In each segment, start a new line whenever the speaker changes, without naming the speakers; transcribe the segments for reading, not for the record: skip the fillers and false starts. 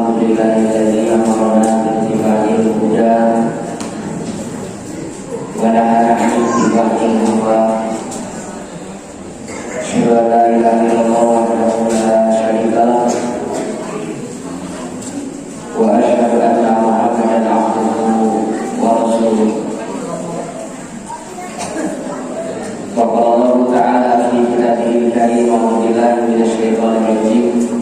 Alhamdulillahilladzi amarna bittiba'il huda wa nahana 'an ittiba'il hawa. Asyhadu an la ilaha illallah wahdahu la syarika lah wa asyhadu anna Muhammadan 'abduhu wa rasuluh. Wa qala Allah ta'ala fi kitabihil karim wa billahi minasy syaithanir rajim.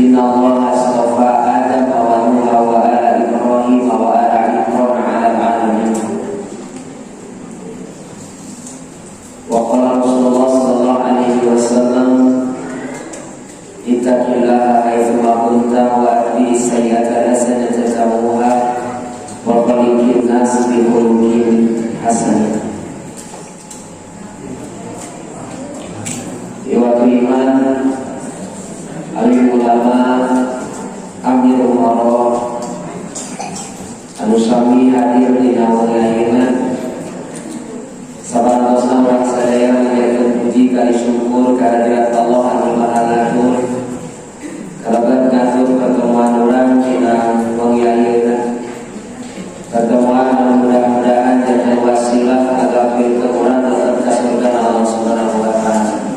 Inna Allah astafa Adam wa Nuh wa ala Ibrahim wa ala Imran 'alal 'alamin. Wa qala Rasulullah sallallahu alaihi wasallam, ittaqillaha haitsu ma kunta wa atbi sayyi'ata hasanatan tamuha wa khaliqin nas bi khuluqin hasanah. Iwatu iman alim ulama amir umara anu sami hadir di nawayaina sabarosna urang sadaya menyakeun puji kali syukur kehadirat Allah anu maha ngatur kalaban ngatur pertemuan urang dina wengiayeuna, pertemuan anu mudah-mudahan jadi wasilah agapkeun urang tetep ka surga Allah Subhanahu wa taala.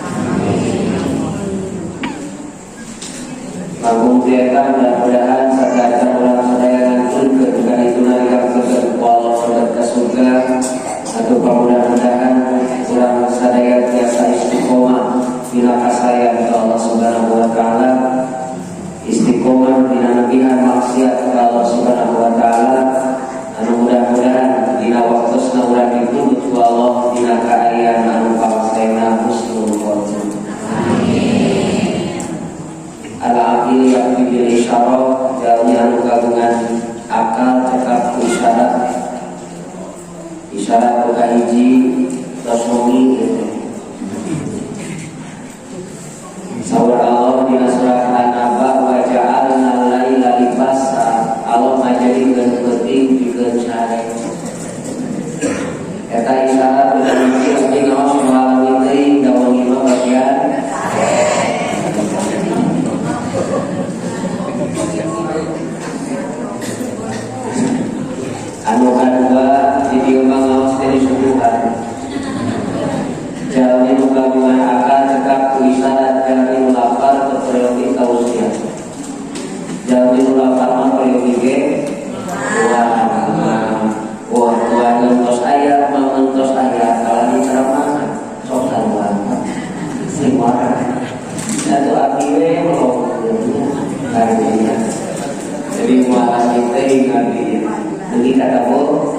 Agung tiada mudah-mudahan sadaya orang sadaya ngatur ketika itu nalika kepada Allah ke surga atau mudah-mudahan orang sadaya tiasa istiqomah dina kasayang ke Allah Subhanahu wa taala, istiqomah dina nabihan maksiat ke Allah Subhanahu wa taala, anu mudah-mudahan dina waktosna urang dituntut ku Allah dina kaayaan anu pangsaena husnul khotimah. Al-aqil yang bibil isyarah jalmi anu kagungan akal cekap ku isyarat buka hiji terus mungi sawar Allah dina surat An-Naba wa ja'alna al-laila libasa. Allah majadikeun penting pikeun sare eta isyarat buka hiji abdi ngaos malam teh dawan lima bagian anu kadua video mangaos dari subuhan jalmi kagungan akal cekap ku isyarat jalmi mulafal ke periode tausiah jalmi mulafal mah periode ge wah ngentos aya mengentos aya kalani ceramah sok saluan sing warna atuh abdi we melong karinya jadi mualan kita ingat ini kata boh.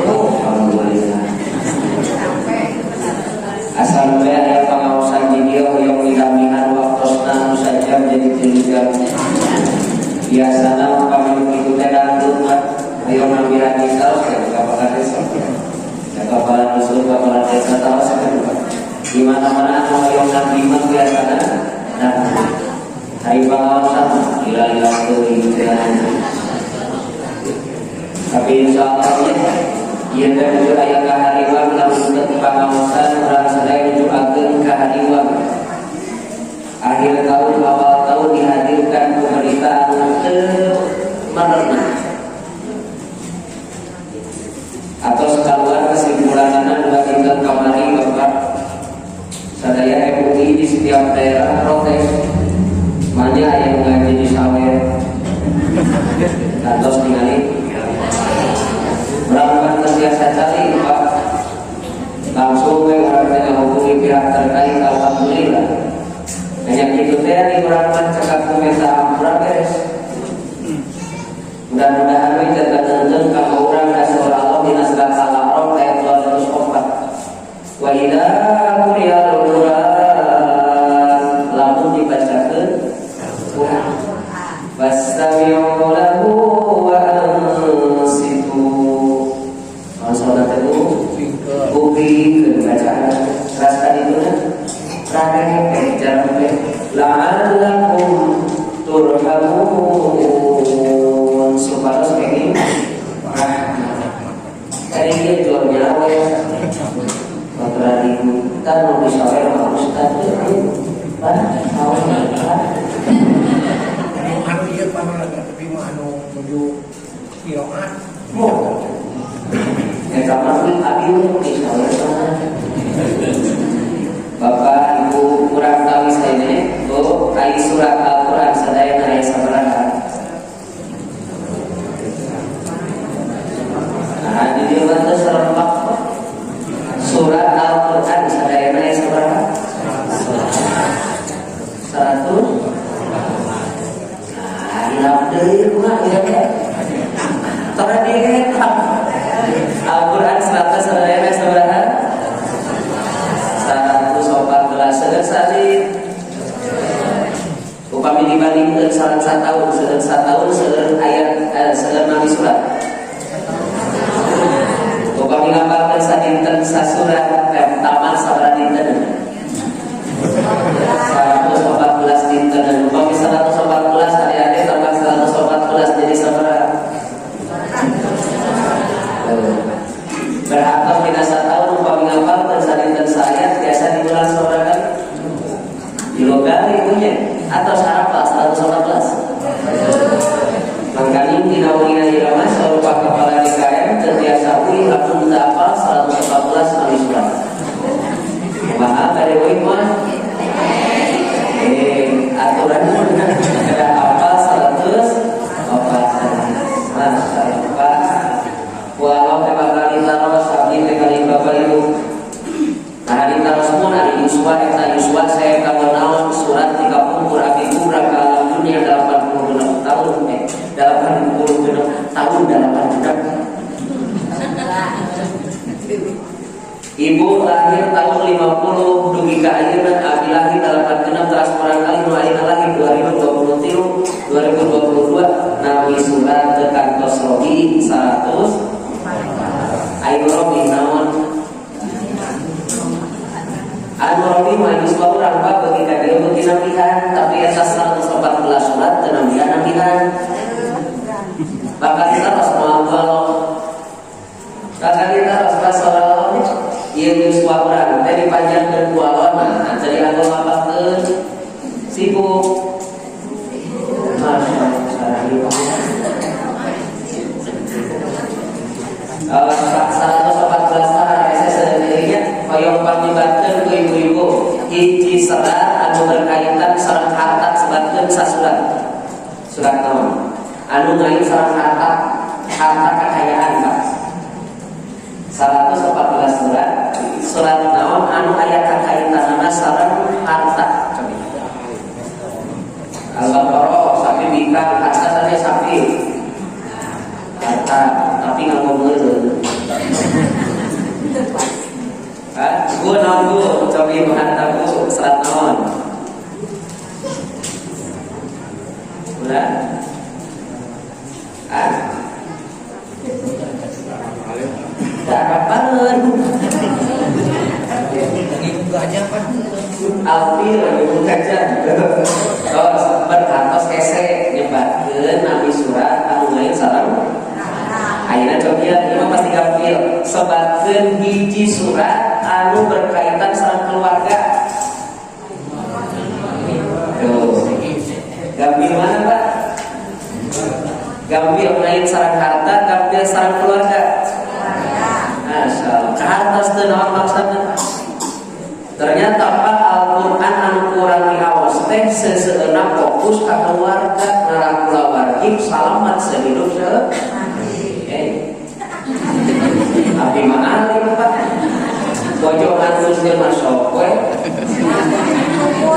Alhamdulillah. Asal bea yang pengawasan video yang dilamihan waktosna saja menjadi 3 jam. Biasana kami itu tidak lupa. Ayo nampiran kita kapalan desa. Kapalan usul kapalan desa tahu sekali. Di mana-mana ayo nampiman biasana. Nah, hari pengawasan ilah tapi insya Allah ia menuju ayat kehariwan lalu pengawasan orang sadaya menuju agen kehariwan akhir tahun awal tahun dihadirkan pemerintahan menerima atau sekaluan kesimpulanana dua tinggal kamari bapak sadaya MUI di setiap daerah protes manya yang ngaji di sawer kantos ningali berangkat biasa cari Pak langsung orang hubungi pihak terkait. Alhamdulillah hanya itu tadi berangkat cekap minta ampura beres. Mudah-mudahan we jaga nonton kamu orang dan seorang Allah di nasrat al-A'raf ayat 204 wa idza quriyal Qur'an lamun dibacakeun fastami'u lahu wa ansitu. Masalah itu bukti bacaan rasa itu praktek jangan la'allakum turhamun supaya seperti tadi dia jual nyawa kontra di kan mau disawer harus
anu menuju kiroat.
Kamar abiu Bapak Ibu kurang tahu saya ini. Oh, ai surat Al-Quran sadaya aya sabaraha. Nah, di dieu mah serempak surat Al-Quran sadaya aya sabaraha? 100. Nah, hilang deui kumaha ya? Tara dihetak. Al-Quran 100 sadaya aya sabaraha? 114 seueur salin. Upami dibandingkeun salat sataun seueur ayat seueur nabi surat. Upami ngapalkeun sadinten sasurat tamat sabaraha dinten? 114 dinten. Upami 114 adik-adik tambah 114 jadi sabaraha? Berapa kita setahun upami ngapalkeun sadinten sayat biasa diulang sabaraha kali? Dilogali punya atau sarapa 114. Mangkali dina wina irama sarupa kepala DKM terbiasa kuih langsung dapat 114 kali surat. Kumaha kade kuih mah? Aturan kada apa 114. Masyaallah. Walau kali taros abdi kali Bapak Ibu. Nah, hari taros pun hari Yuswa saya kawan naon surat 30 Abi Kubra ke alam dunia 86 tahun 86 tahun 86. Ibu lahir tahun 50 dugi ka ayeuna abi lahir 86 teras perang kali nu ayeuna lahir 2023 2022 nabi surat tekan Qasrogi 100 ayo robi naon anu robi mah geus urang ba beuki ka dieu beuki nambihan tapi eta 114 surat teu nambihan bakal kita pas moal bakal kita pas salawat ieu geus urang teh dipanjangkeun ku alona jadi anu ngapalkeun sibuk masyaallah 114 tahun saya sendirinya hoyong pangibatkeun ku ibu-ibu hiji serat anu berkaitan sareng harta sebatkeun sasurat surat naon anu ngain sareng harta kekayaan Pak 114 surat naon anu aya kakaitanana sareng harta Al-Baqarah sapi bikang harta tadi sapi harta tapi nganggo meureun. Gua naon gua cobi harta gua serat naon. Ulah. Kapan?
Ibu gajah kan?
Alfir ibu gajah. Terus berkantos ese nyebatkeun nabi surat anu ngain sareng ayeuna cobian ieu pasti gafil sebatkeun hiji surat anu berkaitan sareng keluarga. Gafil mana Pak? Gafil ngain sareng harta, gafil sareng keluarga. Masyaallah. Kahartos teu naon maksudna? Ternyata Pak Al-Qur'an anu kurang diawas teh seseueuna fokus ka keluarga narangkula wajib salamet sehidup Abi mah alim Pak. Bojokan terus dia masuk we.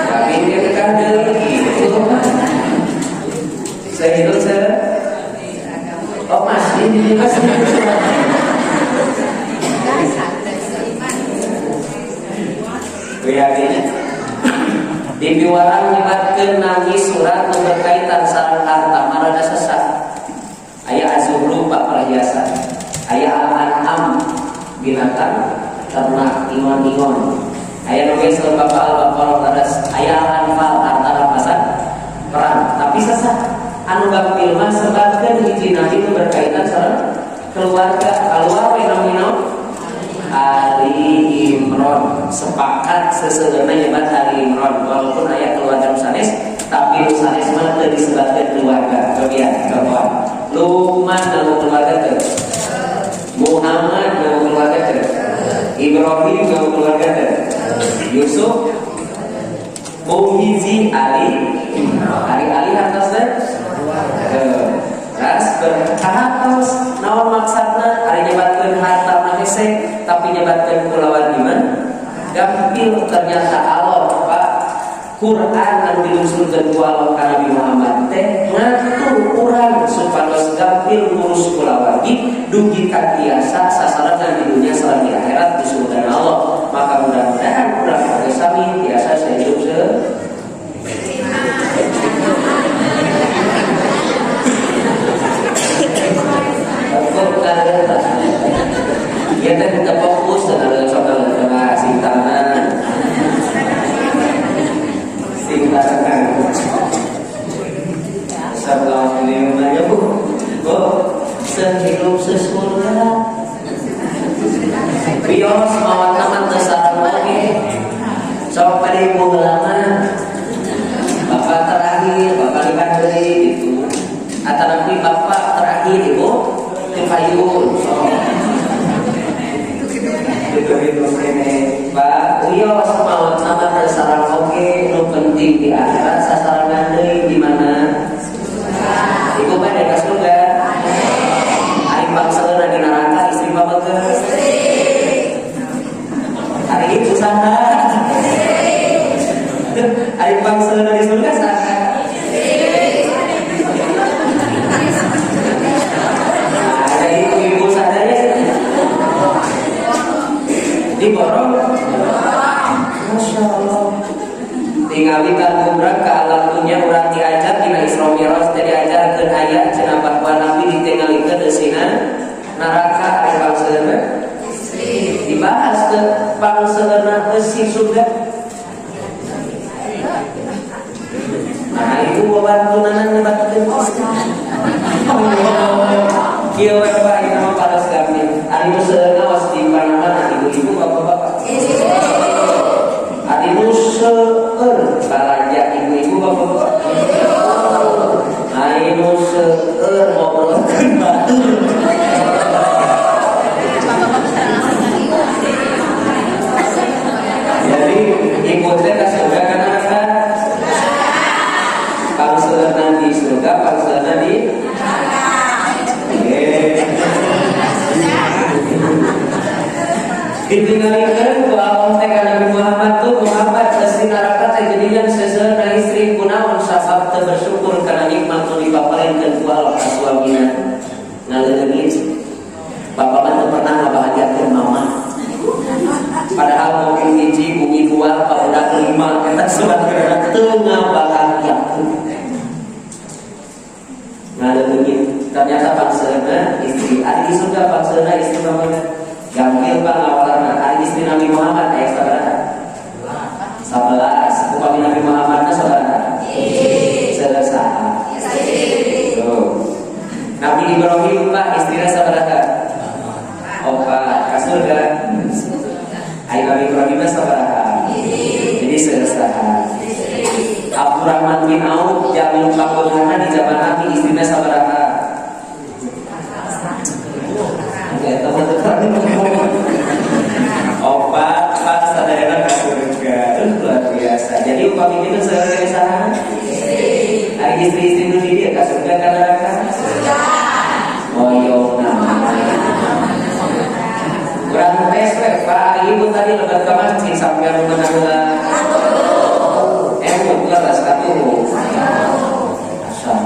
Tapi dia tekan deui gitu. Sehidup oh masih di masih. Kuyaknya di biwarang nyebatkeun nangis surat nu berkaitan sareng harta marada sesat. Aya azhuru Pak perhiasan. Aya al-an'am binatang ternak ingon-ingon. Aya nu geus Bapak Al-Baqarah laras. Aya al-anfal harta rampasan perang. Tapi sesat anu gafil mah sebatkeun hiji nabi nu berkaitan sareng keluarga. Keluar we namina Ali Imran sepakat seseueurna nyebat Ali Imran walaupun aya keluarga sanes tapi sanes mah teu disebatkeun keluarga. Cobian contoh Luqman nama keluarga teh. Muhammad nama keluarga teh. Ibrahim nama keluarga teh. Yusuf, Hizi, Ali atasnya. Ras berhartos naon maksudna ari nyebatkeun harta mah hese tapi nyebatkeun kulawan iman gampil ternyata Allah Pak Quran anu dilungsurkeun ku Allah ka Nabi Muhammad teh ngatur urang supados gampil ngurus kulawan dugi ka tiasa sasaran di dunia sareng di akhirat disuruhan Allah. Maka mudah-mudahan urang sami tiasa hidup ya teh kita fokus dengan saudara-saudara sintanan sebelah ini aja bu sehidup sesurga bios mawat taman tersarang lagi sok pada ibu lama bapak terakhir bapak dikandri gitu atau nanti bapak terakhir ibu kepayun itu ini Pak Rio semawat nama tersarang oke lu penting di akhirat sasaran deui di mana ibu pada ka surga ari bangsaeuna di neraka istri bapak hari itu saha ari bangsaeuna di surga saha ada ibu sadaya diborong. Masya Allah. Tingali kalbumrak ke alam dunia urang diajar dina Isra Mi'raj teh diajarkeun aya cenah bahwa Nabi ditingalikeun eusina neraka ari bangsaeuna dibahas ke bangsaeuna eusi surga. Nah itu babantunan nyebatkeun kieu we Pak ieu mah paras kami. Ari seueuna was dipanangan ibu-ibu bapak-bapak. Ari seueur balaja ibu-ibu bapak-bapak. Ari seueur ngobrolkeun batur. Jadi ibu teh ka surga kana neraka. Bangsaeuna di surga, bangsaeuna di ditinggalkan ku Allah teh ka Nabi Muhammad tuh Muhammad pasti neraka teh jadian seseuna istri kunaon sabab teu bersyukur kana nikmat nu dipaparenkeun ku Allah ka suamina ngaleungit bapak mah teu pernah ngabahagiakeun mama padahal mungkin hiji bumi dua pabudak lima eta sebenarnya teu ngabahagiakeun ngaleungit ternyata bangsaeuna istri ari di surga bangsaeuna istri mamana gampil Pak ngawalarna ari istri Nabi Muhammad aya sabaraha 11 upami Nabi Muhammad na sabaraha 11 Nabi Ibrahim Pak istrina sabaraha 4 ka surga ai Nabi Ibrahim na sabaraha jadi 11 Abdurrahman bin Auf jamin pakunana di zaman Nabi istrina sabaraha opat pas sadayana ka surga luar biasa. Jadi upami kita sebagai saha ari istri-istri nu di dia ka surga ka neraka moyong kurang respect Pak Ibu tadi lebat ka masjid sampean meunang emut kelas katuh asal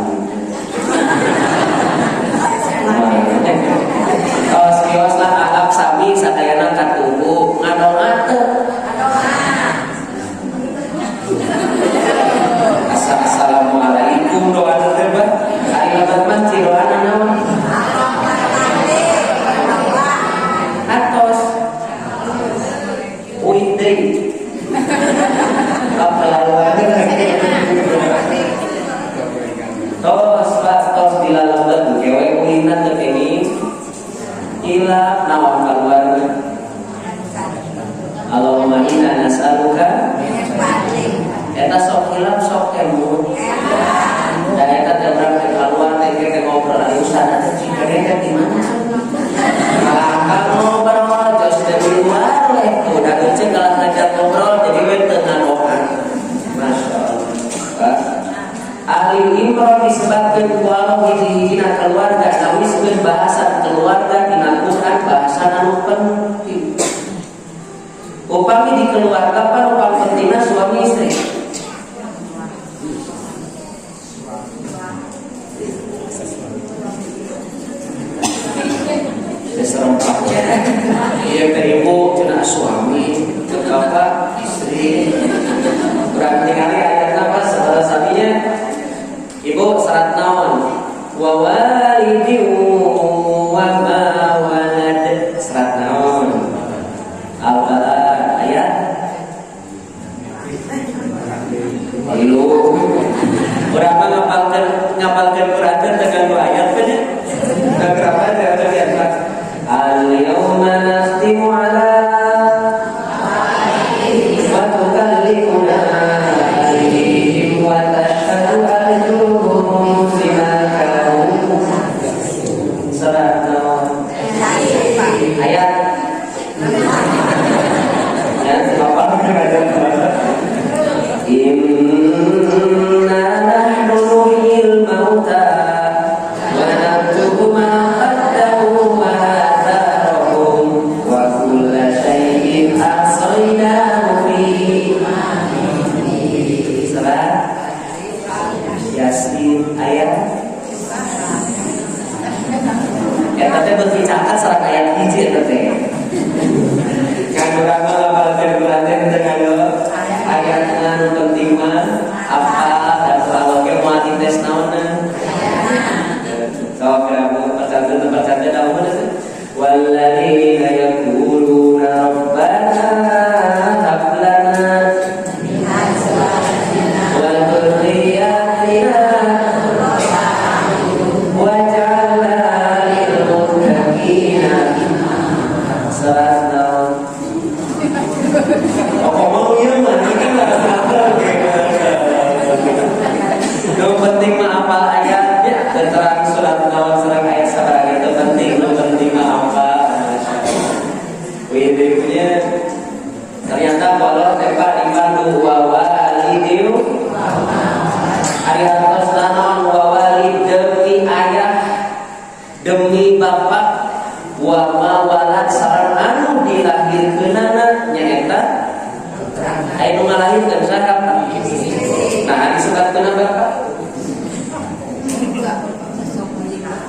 hiji-hijina keluarga nawiskeun bahasan keluarga dina Quran bahasa anu penting. Upami di keluarga pan upami pentingna suami istri. Serempaknya iya ke ibu cenah suami ke bapak istri berarti kali ayat apa setelah sabinya ibu syarat naon wa walidin wa ma walad syarat naon apa ayat ilu berapa ngapalkan Quran tegang ayat kan ya berapa ada ayat al-yawma nakhtimu ala wa tukallimuna aydihim wa tashhadu arjuluhum bima kanu surat Nahl ayat berapa inna nahnu nuhyil mauta wa naktubu ma qaddamu wa atharahum wa kulla shay'in ahsaynahu fi surat Yasin ayat ya tadi berbicara surat ayat hiji tadi kan urang ngapalkeun dengan ayat anu penting mah apa dan kalau ke moal dites naonna sok percaya tahu mana sih walladzina yaquluna rabbana hab lana min azwajina wa dhurriyyatina waj'alna lil muttaqina imama. Apa mau ya mah kan yang penting mah apa ayat ya terang surat Nahl serang ayat sabarang itu penting yang penting mah apa punya ternyata kalau tempat dipandu wa walidiu ari hartos naon wa walid demi ayah demi bapak wa mawalad sareng anu dilahirkeunana nyaeta aya nu ngalahirkeun saha nah disebutkeun bapak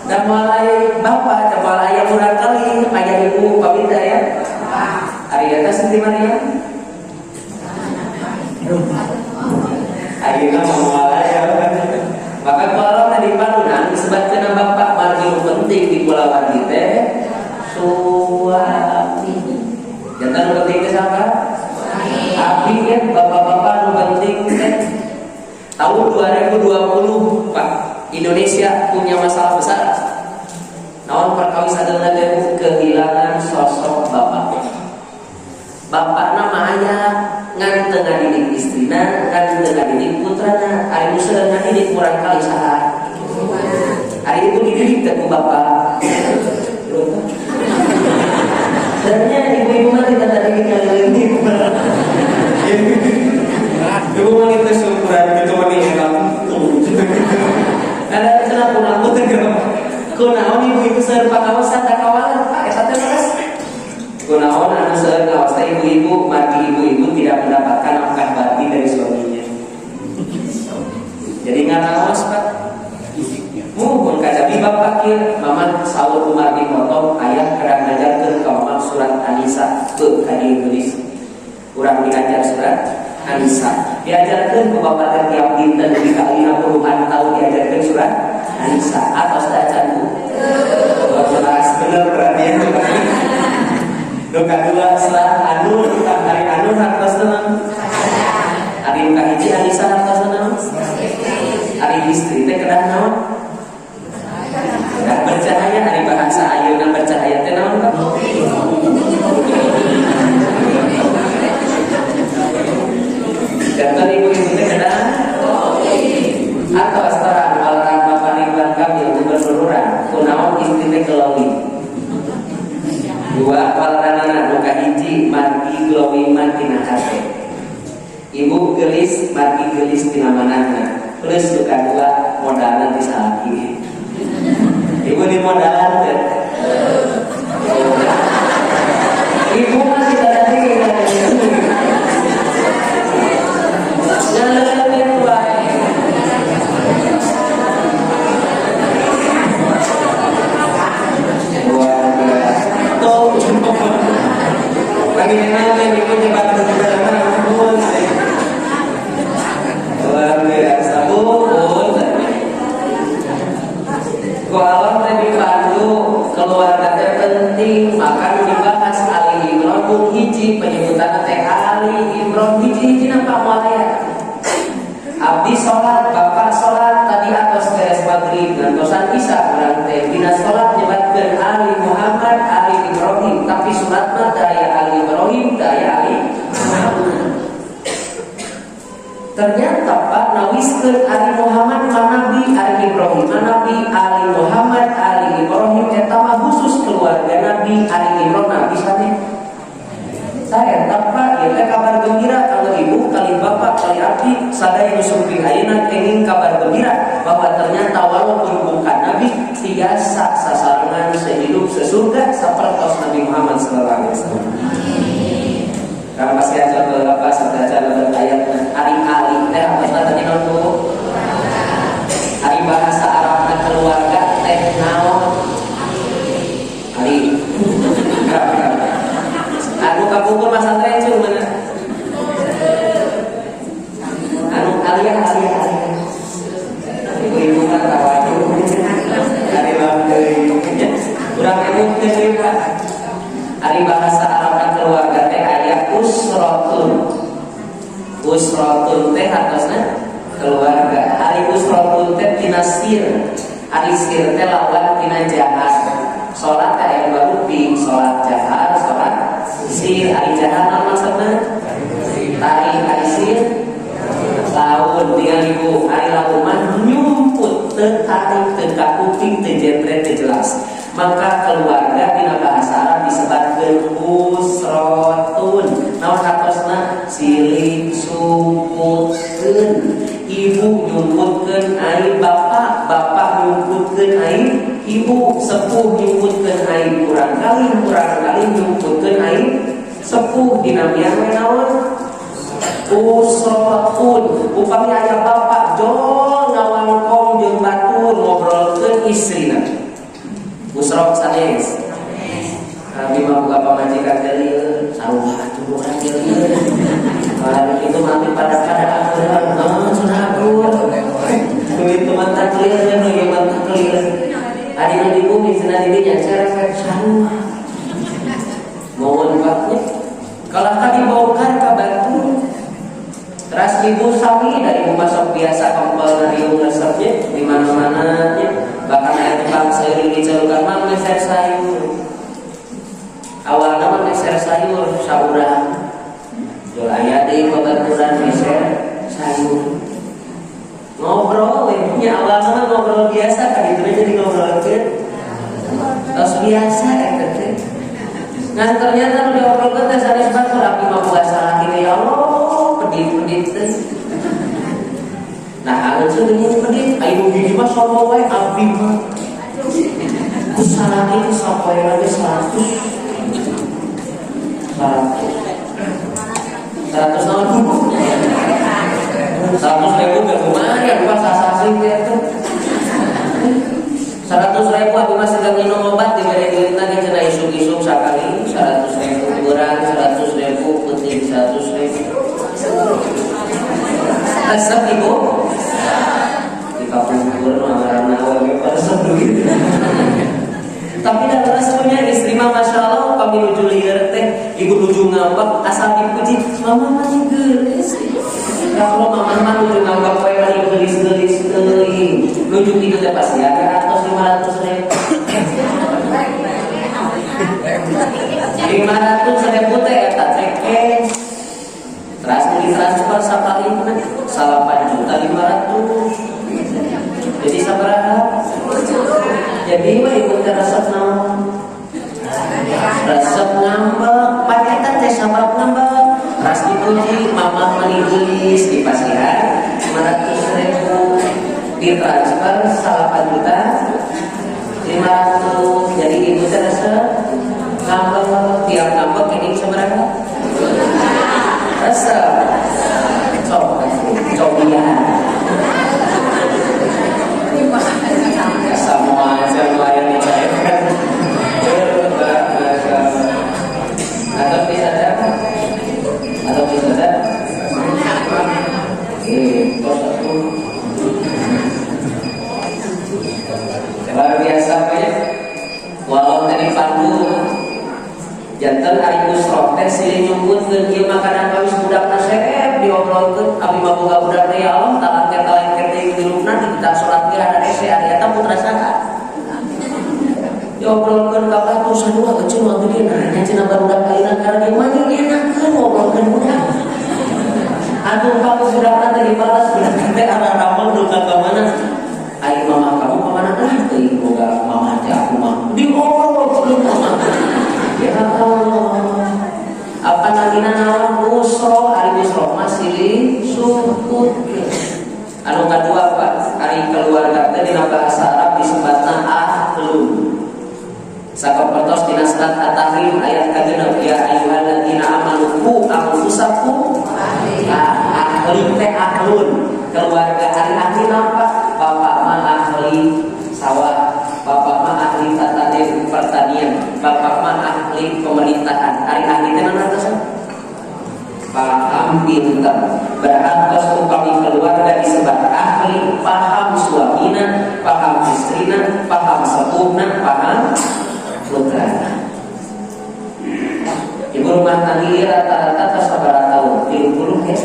dan mulai bapak dan mulai yang murah kali ayah ibu paminta ya hari atas Siti Maria ayeuna mulai ya maka kalau tadi padunan disebutkeun bapak margi penting di kulawan teh suami jantan penting ke siapa? Abi kan bapak-bapak nu penting kan tahun 2020 Pak Indonesia punya masalah besar naon perkawisan dan kehilangan sosok bapak nama ayah ngan teu ngadidik istrina ngan teu ngadidik putrana ari nu seueur ngadidik kurang kali saha ari ibu dididik teh ku bapak sebenarnya ibu-ibu mah tidak tadi ngalihin ibu mah itu syukuran gitu mah nih ada cenah punah teh kunaon ibu-ibu seueur pakawasan da kawalan Pak eta teh beres kunaon anu seueur ngawas ibu-ibu margi ibu-ibu tidak mendapatkan nafkah batin dari suaminya jadi ngaraos Pak mumpun kadabi bapak kieu mama saur umar di motor ayah kadang ngajarkeun ka mama surat An-Nisa teu kadi geus urang diajar surat An-Nisa diajarkeun ku bapak tiap dinten di kali 50-an tahun diajarkeun surat An-Nisa atos acan bu jelas bener perhatian tuh nu kadua surat An-Nur hari An-Nur hartos tenang hari kahiji An-Nisa hartos tenang hari istri teh kedah naon nah, bercahaya dari bahasa ayeuna bercahaya teh naon Pak? Jantan ibu-ibu teh kedah atau astara alaran bapak Ridwan Kamil gubernur kunaon istri teh kelowi dua walaranana nu kahiji margi kelowi mah tina hate ibu gelis margi gelis tina manahna plus nu kadua modalna ti salaki Kalau tadi pandu keluarga teh penting, maka dibahas Ali Imron hiji penyebutan teh Ali Imron hiji nampak mulia. Abdi sholat, bapak sholat tadi atas beres maghrib ngantosan isya urang teh dina sholat nyebatkeun Ali Muhammad Ali Ibrahim, tapi sunat mah daya Ali Ibrahim daya Ali Muhammad. Ternyata Pak nawiskeun Ali Muhammad Nabi Ali Ibrahim, Nabi Ali Muhammad Ali Ibrahim eta mah khusus keluarga Nabi Ali Imron Nabi saya tanpa ya kabar gembira kalau ibu kali bapak kali abdi sadaya nusupi ayeuna kenging kabar gembira bahwa ternyata walaupun bukan Nabi tiasa sasarangan sehidup sesurga sapertos Nabi Muhammad sallallahu alaihi wasallam. Karena pasti aja beberapa saja ayat ari teh apa tadi nonton ari bahasa Arabna keluarga teh naon ari anu kabungkul masantren cuy mana anu alia ibu kan tahu ari bangdeui urang emut teh ari bahasa Arabna keluarga teh aya usratun teh atosna keluarga. Ari usratun teh tina sir, ari sir teh lawan tina jahar. Salat aya baru pi salat jahar, salat sir. Ari jahar nama maksudna tari, ari sir laun dengan ibu. Ari laun mah nyumput teu tarik teu kapuping teu jentret teu jelas. Maka keluarga dina bahasa Arab disebutkeun usratun. Naon katosna silih sumputkeun. Ibu nyumputkeun ai bapak, bapak nyumputkeun ai ibu, sepuh nyumputkeun ai urang kali nyumputkeun ai sepuh. Dinamia we naon? Usratun. Upami aya bapak jol ngawangkong jeung batur ngobrolkeun istrina. Usrok sanes. Abi mah boga pamajikan deui, saruha atuh urang deui. Kalau itu mati pada akhirnya sudah akur. Duit teman tak clear dan duit tak clear. Adi nu di bumi cenah di dinya cara saruha. Mohon baknya. Kalau tadi bongkar ka batu. Teras ibu sami dari masuk biasa kompol ngariung resepnya di mana-mana nya. Bahkan ada tukang sayur di celukan mah meser sayur. Awalnya mah meser sayur saurang. Jual aya deui babaturan meser sayur. Ngobrol nya awalnya mah ngobrol biasa kan itu jadi ngobrolkeun. Tos biasa eta teh. Nah ternyata nu diobrolkeun teh sanes batur abi mah boga salah kieu ya Allah, pedit-pedit teh. Nah, anu ceuleuh pedit, ayo gigi mah sombong wae abdi mah. Usaha itu sampai lagi 100 tahun. 100.000 gak lumayan, pas asasi itu. 100.000 abi mah sedang minum obat dibere-bere tadi cenah isuk-isuk sakali 100.000 kurang 100.000 penting 100.000. Resep ibu di kapungkur ngaran naon resep duit. Tapi dalam resepnya istri mah masya Allah kami nuju lieur teh ibu nuju ngambek asal dipuji mama mah geus. Kalau mama mah nuju ngambek poe mah geus teuing. Nuju kitu teh pasti ada atos 500.000. 500.000 teh eta teh Terus ditransfer sakali mana? 8.500.000. Jadi sabaraha? Jadi mah ibu teh resep naon? Resep ngambek, paketan teh sabaraha ngambek. Ras dipuji mamah mani geus dipasihan 500.000 ditransfer 8.500.000. Jadi ibu teh resep ngambek, tiap ngambek ini sabaraha? Resep cobian semua yang dicairkan atau bisa ada jantan ari usroh teh silih nyumputkeun ieu makanan kawis budakna serep diobrolkeun abi mah boga budak teh ya Allah talat eta lain teh hilupna di kita salat ge ada ese ada eta putra saka diobrolkeun ka batu sadua kecil mah gede nah cenah barudak lainna karena di mana enakeun ngobrolkeun budak atuh kamu budakna teh dibalas budak teh ada ramal nu ka mana ai mama kamu ka mana teh boga mama teh aku mah diobrolkeun mama ya Allah apa nagina naon usroh ari usroh masih sukut anu kadua apa ari keluarga teh dina bahasa Arab disebutna ahlun sakopertos dina surat at-tahrim ayat ka-6 ya ayyuhalladzina amanu qu anfusakum ahli teh ahlun keluarga ari ahli apa bapak mah ahli sawah bapak mah ahli pertanian bapak mah ahli pemerintahan ari ahli teh naon artosna paham pinter berantos upami keluarga disebut ahli paham suamina paham istrina paham sepuhna paham putrana ibu rumah tangga rata-rata tos sabaraha tahun 30 ya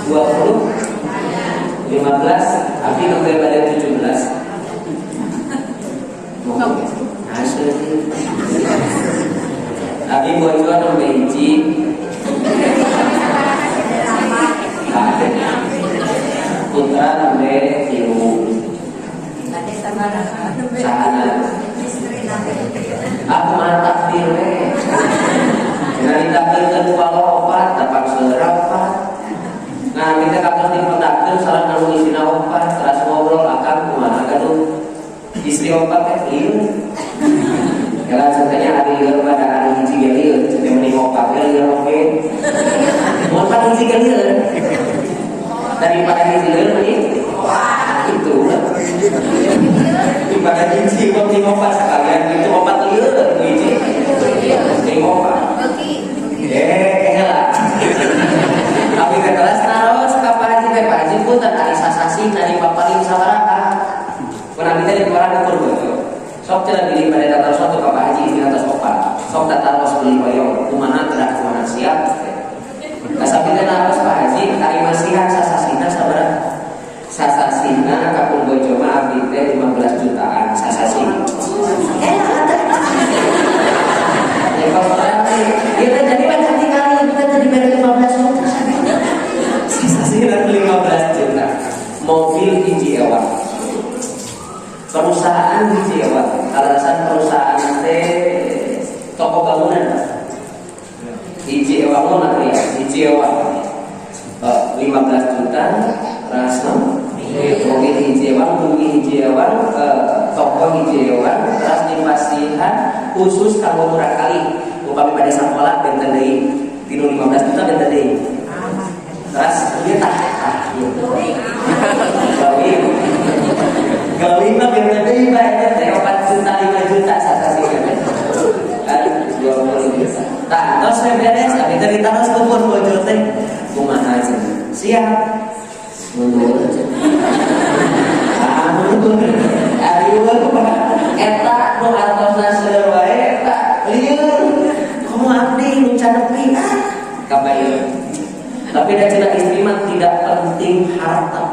20 15 abi sampai pada 17 hasil abi bocor sampai hiji putra sampai tilu sahana aku mantap diri jangan ditakdirkan kalau opat dapat serapat nah kita kakak dipetakkan salah nanggung istina opat terus ngobrol akan kemana gaduh istri opat teh liur kalau contohnya ada liur pada hari hiji liur jadi mending opat liur oke opat hiji liur daripada hiji liur mending itu daripada hiji mending opat sekalian itu opat liur hiji mending opat lah tapi ke kelas naros ka Pak Haji teh Pak Haji punten ari sasasi dari papaling sabaraha pernah kita di keluaran ukur bojo sok cenah pilih pada data suatu ka Pak Haji di atas opat sok data ros beli boyo kumaha teu kumaha siap kasapi teh naros Pak Haji ari masihan sasasina sabaraha sasasina kapun bojo mah abdi teh 15 jutaan sasasi kita jadi macam tinggal kita jadi bayar 15 juta sisanya 15 juta mobil hiji ewan perusahaan hiji ewan alasan perusahaan teh toko bangunan hiji ewan mana ya hiji ewan 15 juta rasno mobil hiji ewan bumi hiji ewan toko hiji ewan terus dipasihan khusus kanggo murah kali upami pada sekolah benten deui 15 juta benten deui terus ieu tah gawin mah benten deui bae teh 4 juta 5 juta sasasina kan 20 juta tah tos beres abi teh ditaros kupun bojor teh kumaha siap mundur mundur ayo eta nu artosna seueur wae eta lieur kamu abdi nu canepi kabayeur tapi da cenah istri mah tidak penting harta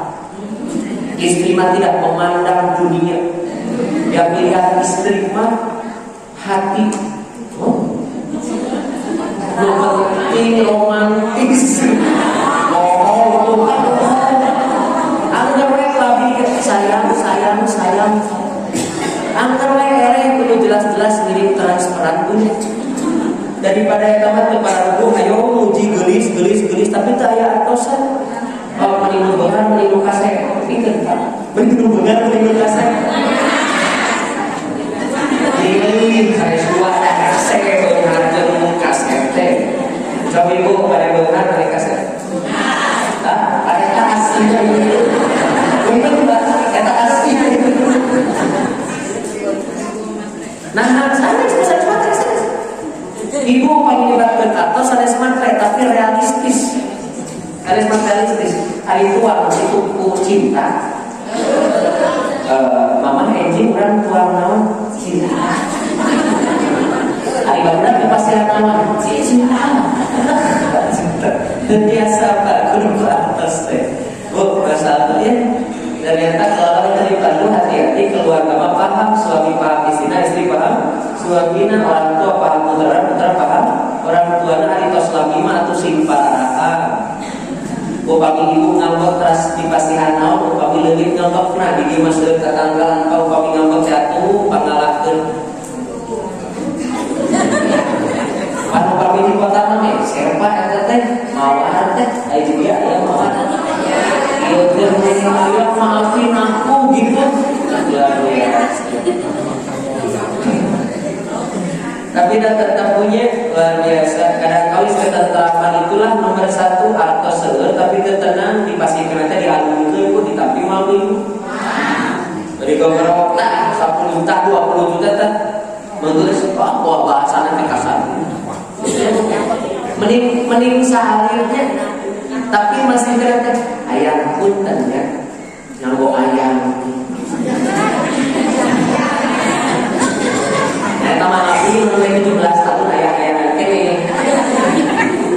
istri mah tidak memandang dunia yang dilihat istri mah hati nu penting romantis anggar we labi sayang anggar we ere kudu jelas-jelas mirip transparan punya daripada eta mah teu pararuguh ayo muji gelis tapi teu aya atosan kalau menimu beungan menimu kasep pikeun menimu beungan menimu kasep ini kare dua kasep beungan jeung kasep teh coba ibu pada beungan kare kasep ada asli bener mbak eta asli nah sanes ibu pengen dibatkeun atau sanes matre tapi realistis hari tua itu cinta mama enjing urang tuang naon cinta hari barudak ternyata kalau dari perlu hati-hati keluarga mah paham, suami paham istrinya, istri paham suaminya, orang tua paham putra, putra paham orang tuanya, hari tos lami mah atuh sing paraha. Upami ibu ngambek teras dipasihan naon, upami leungit ngambekna di dieu maseuh tatanggalan, upami ngambek jatuh pangalahkeun. Anu upami di kota mah serpa eta teh mawar teh aya dia aya mawar. Ieu teh aya maafin aku gitu. Tapi tetap punya luar biasa. Kadang kali ketenteraman itulah nomor satu atau seueur, tapi tenang dipastikan nanti di album itu ikut ditampi malu. Dari beberapa nah 10 juta 20 juta tak menulis buah bahasa nanti kasar. Mending sehalirnya, tapi masih kata ayam pun tanya nyanggo ayam. Taman Nabi mulai 17 tahun ayah-ayah kene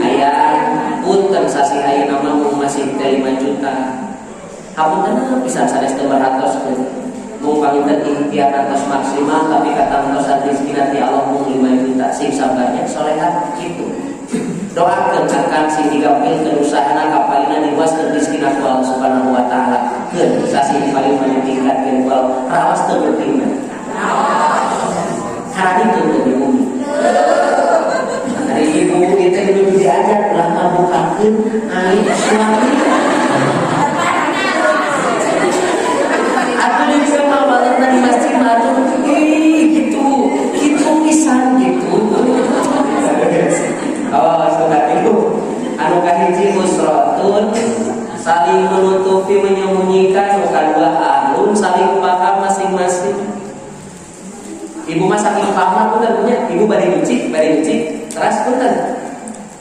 ayah punten sasi ayah nama masih 5 juta hapunten bisa sanes 200 mung panginten ikhtiar atas maksimal tapi kata entosan rezeki nanti Allah mung 5 juta sing sabarnya solehat gitu doakeun akan si digapil keun usahana kapalina diwas keun rezeki ku Allah Subhanahu wa taala keun sasi paling meningkatkeun ku Allah raos teu pentingna hari itu dari bumi. Dari ibu kita dulu diajar lah ngabukakeun aib suami. Aku juga mau banget di masjid matu, gitu pisan gitu. Oh, sudah itu. Anu kahiji musratun saling menutupi menyembunyikan, bukan dua alun saling paham masing-masing. Ibu mah saking paham pun tentunya ibu bari nyuci teras pun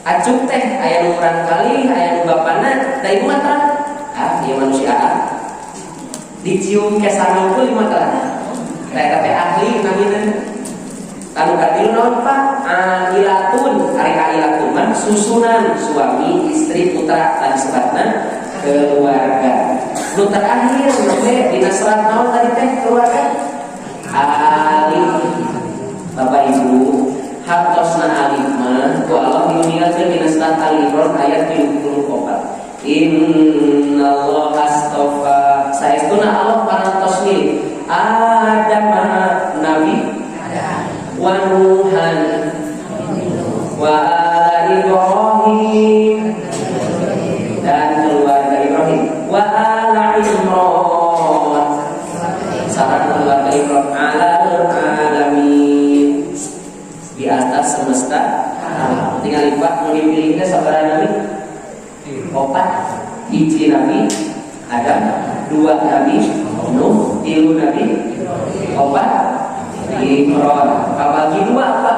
acuk teh aya nu urang kali aya nu bapana da ibu mah terang ieu manusia dicium ke sareng pun mah terang eta teh ahli namina kanu katilu naon Pak ailatun ari ailatun mah susunan suami istri putra lan sebatna keluarga nu terakhir teh dina serat naon tadi teh keluarga alif. Bapak Ibu hartosna alif mah ku Allah diuniakeun dina surat Al-Imran ayat 74. Innallaha astafa saestuna Allah parantos milih Adam nabi wa Nuhan wa ala Ibrahim dan keluarga Ibrahim wa ala Imran saran keluarga Ibrahim ala alamin di atas semesta tinggal lipat mau dipilihnya saudara Nabi 4 hiji Nabi Adam 2 Nabi Nuh 3 Nabi 4 Imran kabagi 2 apa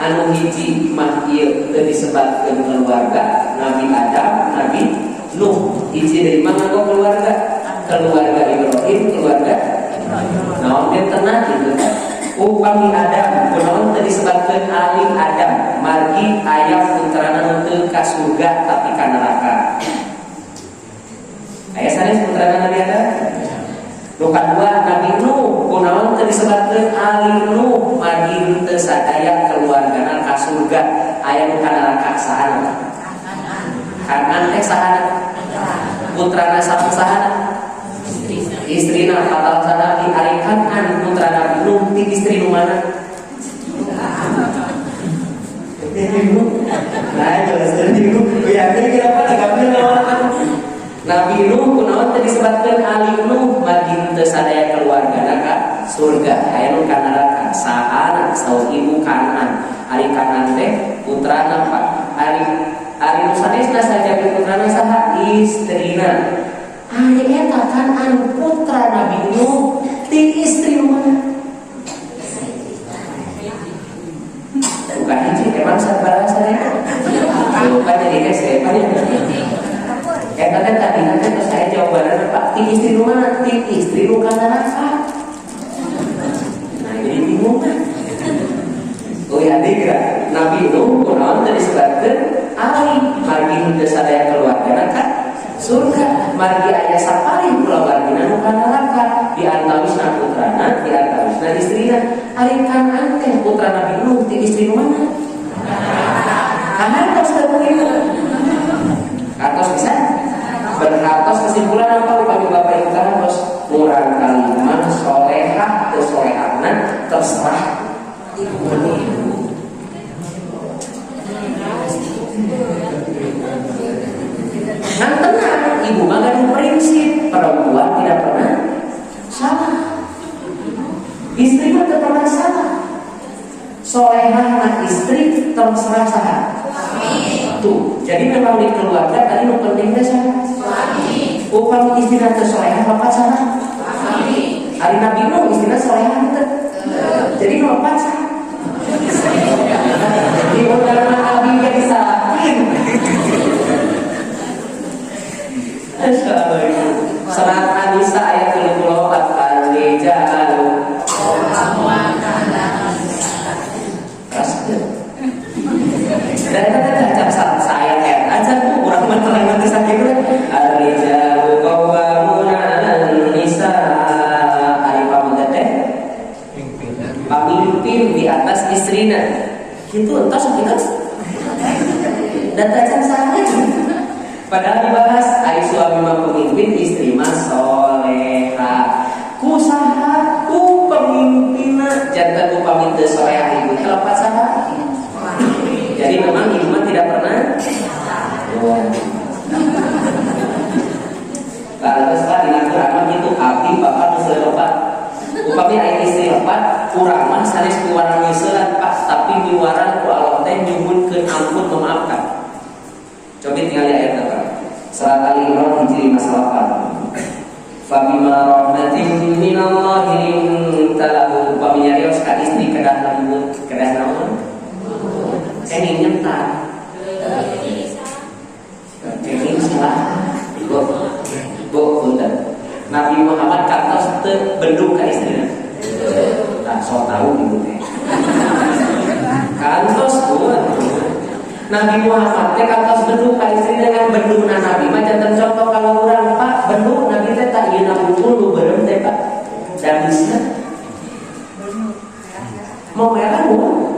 anu hiji mah ieu teu disebutkeun keluarga Nabi Adam Nabi Nuh hiji dari mana keluarga Ibrahim keluarga naon teh tenang gitu upami Adam kunaon teh disebutkeun alif Adam margi aya putrana teu ka surga tapi ka neraka aya sanes putrana Nabi Adam nu kadua Nabi Nuh kunaon teh disebutkeun alif Nuh margi teu sadaya keluargana ka surga aya nu ka neraka sahana Kanan teh sahana putrana sahana istrina fatal sana di hari Kanan putra Nabi Nuh di istri nu mana? Nah, jelas dari Nuh. Ya, kira-kira apa gambar lawan Nabi Nuh kunaon teh disebutkeun alif Nuh margi teu sadaya keluargana ka surga aya nu ka neraka sahana saur ibu Kanan ari Kanan teh putrana Pak ari nu sanesna saja putrana saha istrina hanya eta kan anu putra Nabi Nuh ti istri mana? Bukan hiji emang sabaraha sadaya. Bukan jadi tes banyak. Eta teh tadi nanti terus saya jawabanna Pak ti istri mana? Ti istri nu kana neraka. Nah jadi bingung kan? Oh ya dikira Nabi Nuh kunaon teh disebutkeun ali margi teu sadaya keluargana kan surga margi aya saparing keluargina nu kana istrina. Ari Kanaan teh putra Nabi Nuh ti istri mana? Kanaan tos teu Hartos bisa? Berhartos kesimpulan apa upami Bapak Ibu hartos kurang kalimah solehah atau solehahna terserah ngan tenang, ibu mah gak prinsip perempuan tidak pernah salah, istri mah tidak pernah salah, solehah istri terserah salah. Tuh, jadi memang di keluarga tadi yang penting teh suami. Upami istilah teh solehah bapak salah. Hari Nabi Nuh istilah solehah teh. Jadi bapak salah. Di dalam Nabi yang disalahin. Assalamualaikum. Surat An-Nisa ayat 34 Al-Rijalu. Dan kata saya aja tuh kurang menterang nanti sakit kan. Ar-rijalu qawwamuna 'alan nisa. Ari pamangkat pamimpin di atas istrina. Gitu entos kita. Dan tajam sangat. Padahal dibahas ai suami mah pemimpin, istri mah soleha. Kusaha ku pemimpinna jantan ku pamit teu soleha ibu telepat saha. Jadi memang ibu mah tidak pernah. Lalu setelah dilakukan mah itu abdi bapak nusul lepat. Upami aya istri lepat, kurang mah sanes kuwarang nyeuselan pas tapi diwarang ku Allah teh nyuhunkeun ampun memaafkan. Coba tinggal di ayat apa? Surat Ali Imran hijri masalah. Fabima rahmatin minallahi lintalahu paminyarios ka istri kedah lembut kedah naon? Ini nyentak. Ini salah. Punten. Nabi Muhammad kantos teu bendung ka istrina. Tah sok tahu ibu teh. Kantos buat. Nabi Muhammad teh kantos bendung ka istrina dengan bendungna Nabi mah janten contoh kalau urang Pak bendung Nabi teh tak ieu bungkul lu beureum teh Pak. Da bisa. Mau merah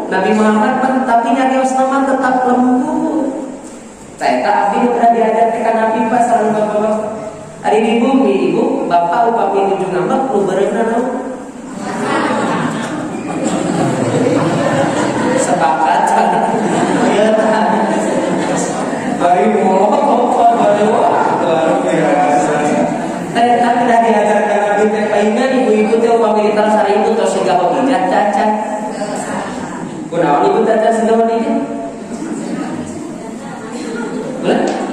Nabi Muhammad tapi nyarios nama tetap lembut. Saya abdi udah diajarkan ke Nabi pas sareng bapak-bapak. Hari di bumi ibu bapak upami tujuh nama lu berenang naon? Sepakat kan? Ya. Baik mau luar biasa. Saya udah diajarkan Nabi teh palingan ibu-ibu teh upami ditar sari itu tos siga hobijat cacat. Kunaon ibu tata sendawan ini? Boleh?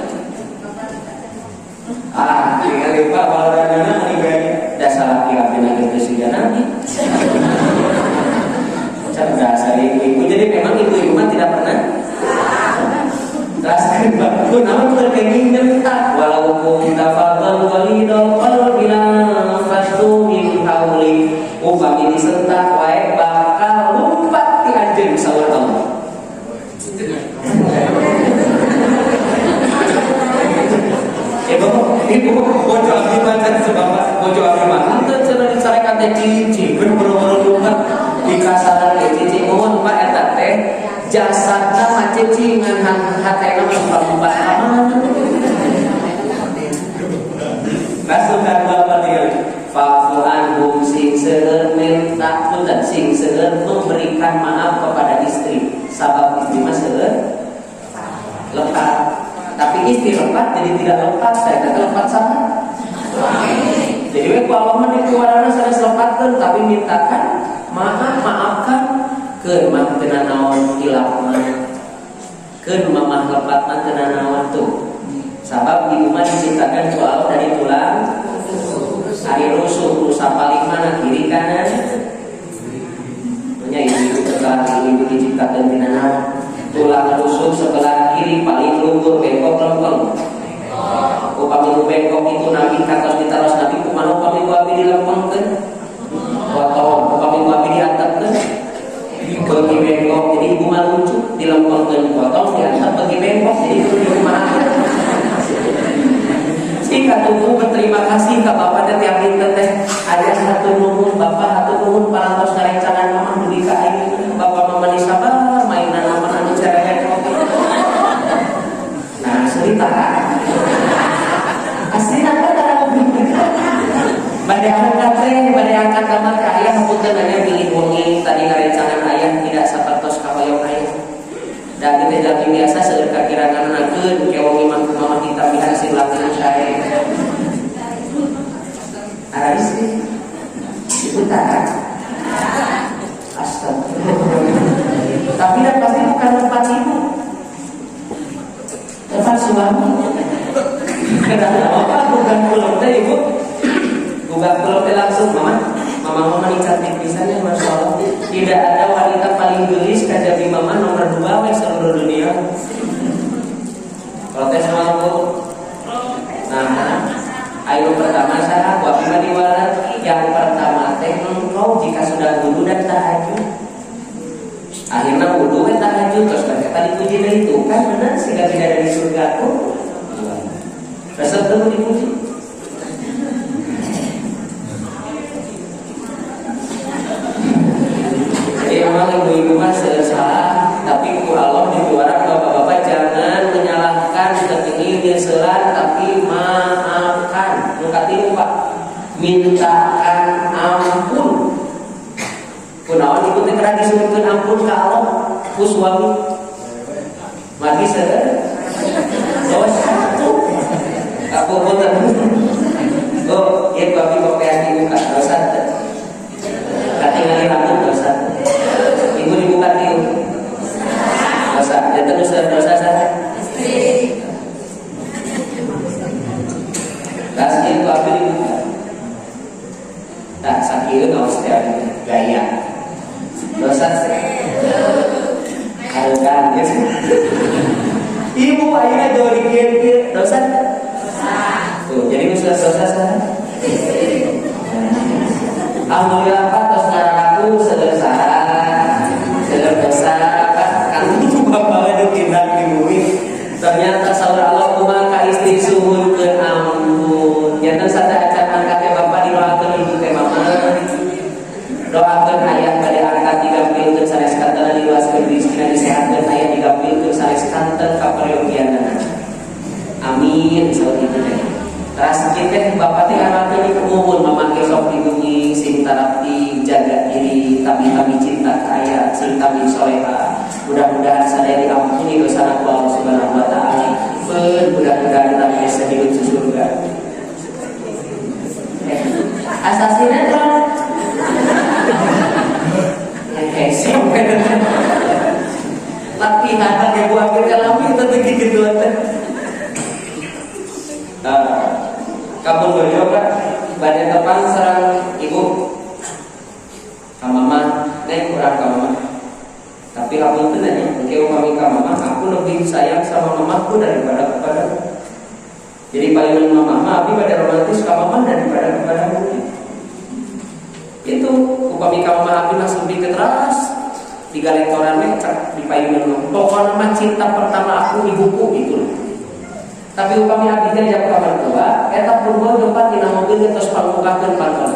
Tinggal lupa olahragana meninggal dasar laki-laki lagi presiden nanti. Dasar ibu-ibu. Jadi memang ibu-ibu mah tidak pernah. Rasakan bapak. Kunaon terkenging nyentak walau kunta fadlan walidal qalbi lan fastu min hauli. Upami disentak wae bakal lompat ti anjeun sawar Allah. Ibu bojo abdi macan sebab bojo abdi macan teu cenah dicarekan teh cici bener-bener lumpat di kasaran teh cici mohon Pak eta teh jasadna mah cici ngan hatena mah lumpat aman. Pasukan Bapak dia fafuan hum sing seueur minta punten sing seueur memberikan maaf kepada istri sabab istri mah seueur lepas. Tapi istri lepat jadi tidak lepat, saya kata lepat sama. Jadi kalau Allah dikeluarkan saya selepatkan, tapi mintakan maafkan ke mantenan naon hilafman, ke mamah lepat mantenan naon tuh. Sabab ibu mah diciptakan soal dari tulang, hari rusuk rusak paling mana kiri kanan. Punya ibu ibu diciptakan tina naon. Tulang rusuk sebelah kiri paling luhur bengkok lempeng. Upami nu bengkok itu Nabi katos ditaros Nabi kumaha upami ku abi dilempengkeun. Atau upami ku abi diantepkeun. Bagi bengkok jadi ibu mah lucu dilempengkeun potong diantep bagi bengkok jadi itu di rumah. Singkat berterima kasih ke Bapak dan tiap dinten teh aya satu nuhun Bapak, satu nuhun parantos ngapunten hanya pilih wengi tadi ngarencangan ayah tidak sapertos kahoyong ayah. Dan kita jadi biasa seueur kakirangan nakeun ke wengi mah kita bihan sing lakukan sae. Arais itu tak. Astagfirullah. Tapi dan pasti bukan tempat ibu. Tempat suami. Kenapa bukan pulau teh ibu? Bukan pulau teh langsung mama ini cantik pisannya, masya Allah. Tidak ada wanita paling gelis kajabi mama nomor 2 di seluruh dunia. Protes sama bu. Nah, ayo pertama saya wabi diwalat. Yang pertama teh engkau jika sudah wudu dan tahajud. Akhirnya wudu dan tahajud terus ternyata dipuji dari itu kan benar sehingga tidak ada di surga tuh. Resep dulu dipuji. Jadi memang ibu-ibu mah salah, tapi ku Allah dijuara bapak-bapak jangan menyalahkan ketinggi nyeselan tapi maafkan. Mengkati Pak mintakan ampun. Kunaon ibu teh kerana disuruhkeun ampun ka Allah ku suami. Mati saudara. Dosa tuh. Aku boten. Go, ieu babi kopian dibuka dosa teh. Katingali rambut dosa. Ibu dibuka tiu. Dosa. Ya terus dosa saja. Kasih itu apa dibuka. Tak sakit nggak usah gaya. Dosa harukan ya. Ibu akhirnya jodikin dosa. Tuh, jadi sudah dosa sana. Alhamdulillah Pak, tos aku sedesa, dosa kan bapak itu tindak di bumi. Ternyata saudara Allah kumaka istri suhun ke ampun. Jangan sadar acara kakek bapak didoakan ibu ke mama. Doakan ayah pada angkat 30 ke sanes kantor di luas kedisiplinan disehatkan ayah 30 ke sanes kantor kapariogiana. Amin. Saudara itu deh. Terus kita bapak teh anaknya di umur memakai sok lindungi sing tarapi jaga diri tapi cinta kaya sing kami soleha. Mudah-mudahan sadaya diampuni dosa Allah Subhanahu wa taala. Mudah-mudahan kita bisa hidup di surga. Asasina kan. Latihan yang buat kelamin tapi gitu teh. Kamu berjoga pada depan serang ibu kamama naik kurang kamama tapi kamu itu nanya mungkin kami kamama aku lebih sayang sama mamaku daripada kepada jadi paling mama tapi pada romantis kamama daripada kepada mungkin itu upami kamama api langsung diketeras di galektoran mencak di payungan pokoknya mah cinta pertama aku ibuku itu. Tapi upami abdi jam kamar tua, eta purba tempat dina mobil terus pangungkakeun pangkal.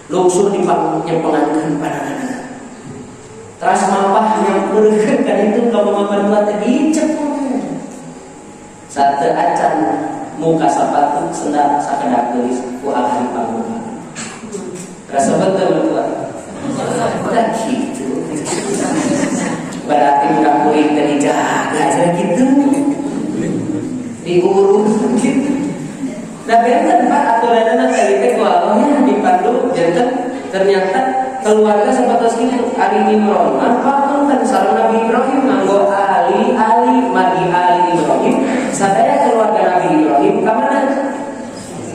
Lungsur di nyempengankeun pandangan. Teras mampah nyampeurkeun kan itu ka kamar tua teh dicepeng. Sate acan muka sapatu sendak sakedak geulis ku ahli pangungka. Rasa betul tua. Udah gitu. Berarti udah kuring teh dijaga aja gitu. Diurus gitu. Nah benten Pak aturanana tadi teh ku Allahnya dipandu janten ternyata keluarga sahabat itu Ali Imran manfaatkan sareng Nabi Ibrahim nganggo Ali magi Ali Ibrahim sadaya keluarga Nabi Ibrahim ka mana?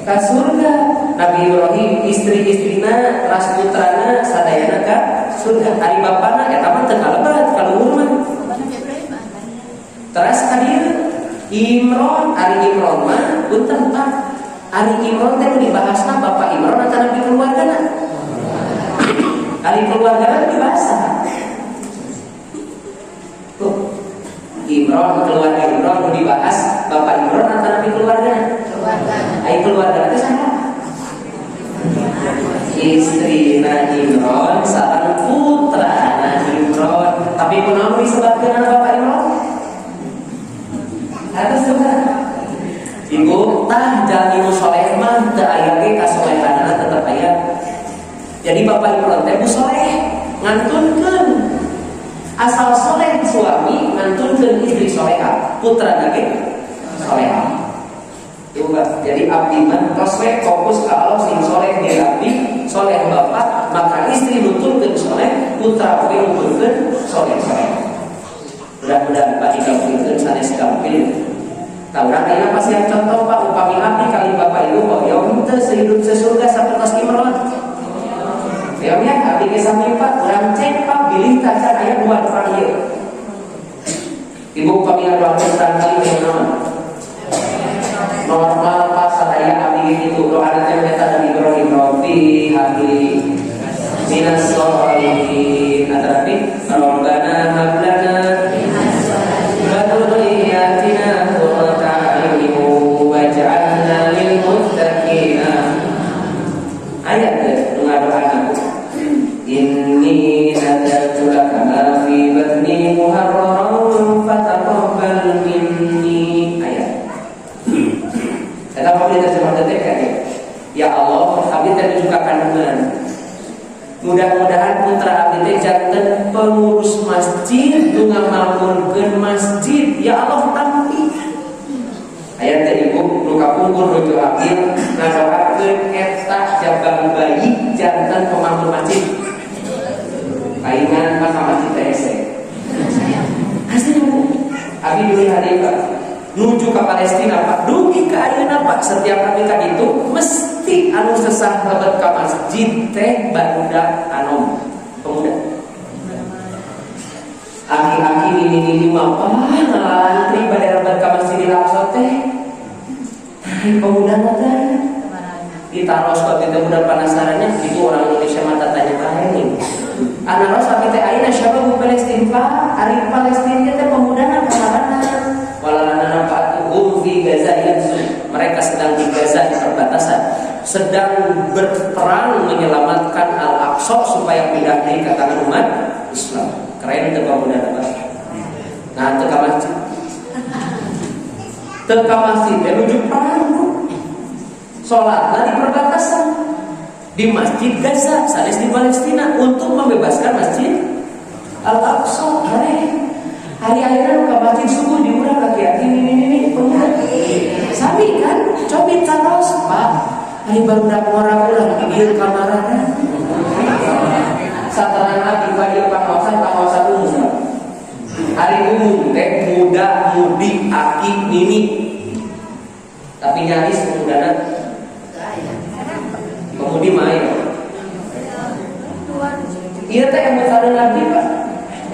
Ka surga. Nabi Ibrahim istri-istrina ras putrana sadayana ka surga. Ari bapana eta mah teu kalebat kaluhur mah. Teras ka dieu Imron, Ari Imron mah punten Pak. Ari Imron teh dibahasna Bapak Imron atau Nabi keluargana? Ari keluargana dibahasa. Tuh. Imron keluarga Imron dibahas Bapak Imron atau Nabi keluargana? Keluarga. Ai keluargana teh saha? Istri Nabi Imron sareng putra Nabi Imron. Tapi kunaon disebutkeun Bapak Imron? Atas sebenarnya ibu tah jalmi soleh mah teu aya ge kasolehanana tetep aya Jadi bapak ibu teh bu soleh ngantunkeun asal soleh suami ngantunkeun istri soleha putra nage soleha. Jadi abdi mah tos we fokus ka Allah sing soleh di abdi soleh bapak, maka istri nuturkeun soleh, putra we nuturkeun soleh. Mudah-mudahan Pak dikabulkeun sanes gampil. Taurang ayeuna pasti yang contoh Pak upami abdi kali bapak ibu hoyong teu sehidup sesurga sapertos Imron. Ya abdi ge sami Pak, urang cek Pak bilih tacan aya 2 orang ieu. Ibu upami doakeun barangkali naon? Normal pas sadaya abdi itu doa teh eta dari Ibrahim Rabbi habli minas sholihin atrafi Rabbana hab lana min dzurriyyatina qurrata a'yun waj'alna lil muttaqina. Ayat nu ngadoana inni nadartu laka ma fi batni muharraran fataqabbal minni. Ayat kita terjemah detik ya Allah, abdi teh juga kandungan. Mudah-mudahan putra abdi teh janten pengurus masjid nu ngamalkeun masjid. Ya Allah tampi. Aya teh ibu nu kapungkur nuju abdi ngadoakeun eta jabang bayi janten pemangku masjid. Kaingan ka masjid teh ese. Asli Bu. Abdi dulu hadiah nuju ke Palestina Pak, dugi ke ayeuna Pak, setiap kali ka ditu mesti anu sesah lebet ka masjid teh barudak anom pemuda. Aki-aki ini mah ngantri bade lebet ka Masjidil Aqsa teh. Pemuda teh ditaros ka teh budak penasarannya itu orang Indonesia mata tanya bae nih. Anaros abi teh ayeuna syabab Palestina Pak, ari Palestina teh pemudana kamarana. Walalana fatuhum fi Gaza yanzur. Mereka sedang di Gaza di perbatasan, sedang berperang menyelamatkan Al-Aqsa supaya pindah dari ke tangan umat Islam. Keren teu pemuda apa? Nah, teu ka masjid. Teu ka masjid menuju perang. Salatna di perbatasan di Masjid Gaza, sanes di Palestina untuk membebaskan Masjid Al-Aqsa. Keren. Hari akhiran ke masjid subuh diurang lagi ini pemuda sami kan cobi taros Pak hari barudak ngora ulah dieu kamarana saterana di badieu pangaosan umum hari umum teh muda mudi aki nini tapi nyaris pemudana pemudi main ieu teh yang mutareun abdi Pak